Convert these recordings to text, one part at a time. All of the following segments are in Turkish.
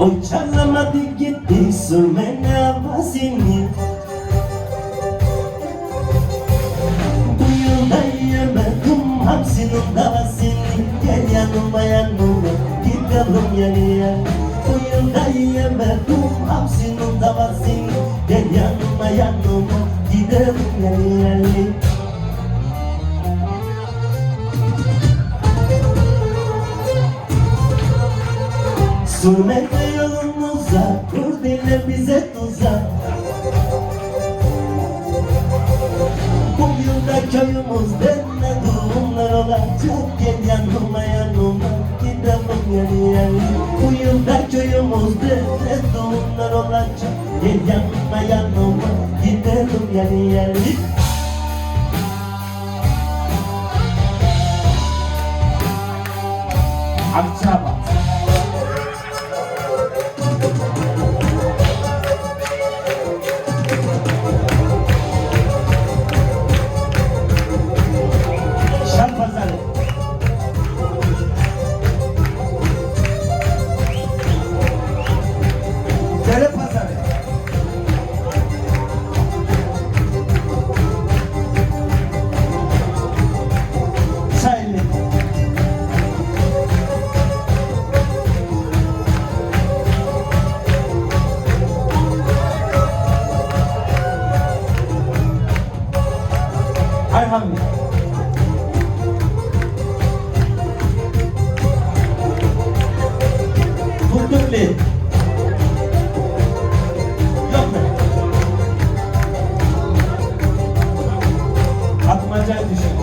Oy çalamadı gitti sürmene basini. Bu yılda yemedim hapsinin davasını. Gel yanıma yanıma gidelim yanıya. Bu yılda yemedim hapsinin davasını. Gel yanıma yanıma gidelim yanıya. Sürmekle yolumuza, kur dile bize tuzak. Bu yılda köyümüzde ne durumlar olacak? Gel yanıma yanıma gidelim yani yani. Bu yılda köyümüzde ne durumlar olacak? Gel yanıma yanıma gidelim yani yani. Akçabat. Şarpazarı. Dere pazarı. Çaylı. Ayhan. Kundurli. Yok mu? Atmacayı düşün.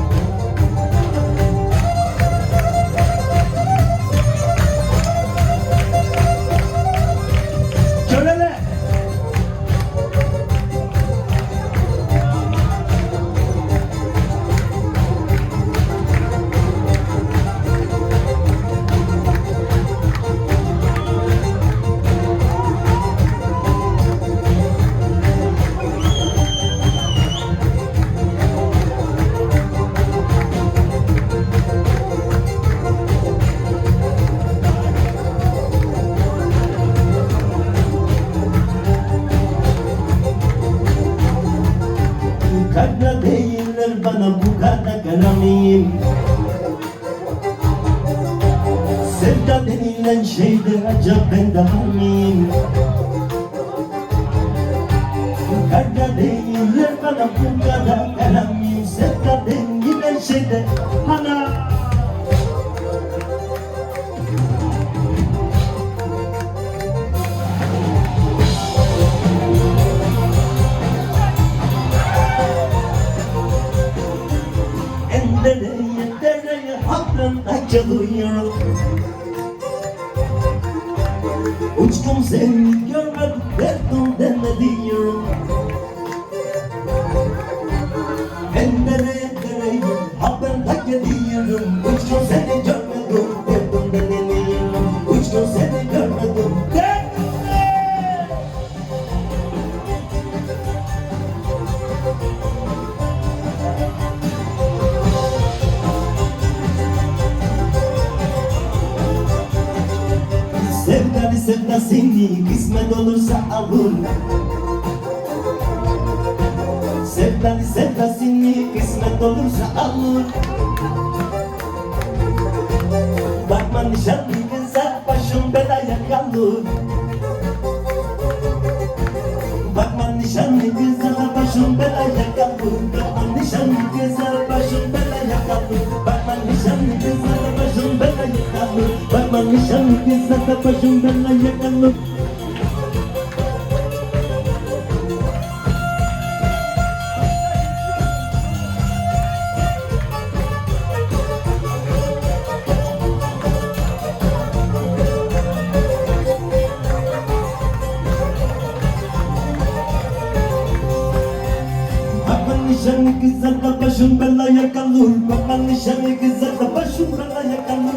Kölele. Kara değiller bana bu kara karamim. Sevda denilen şeyde acaba ben de var mıyım? Kara değiller bana bu kara karamim. Sevda denilen şeyde ana. Dereye dereye hakkında çalıyorum. Uçtum seni görmedim derdim demediyorum. Ben dereye dereye hakkında geliyorum. Uçtum seni görmedim derdim demediyorum. Uçtum seni görmedim derdim. Sevda bir sevda seni kısmet olursa alır. Sevda bir sevda seni kısmet olursa alır. Bakma nişanlı kıza başım belaya kalır. Bakma nişanlı kıza başım belaya kalır. Bakma nişanlı kıza başım belaya kalır. Bakma nişanlı kıza başım belaya kalır. Bakma nişanlı kıza başım belaya kalır. Nişanlı kıza da başım belaya kalır. Bakma nişanlı kıza da başım belaya kalır.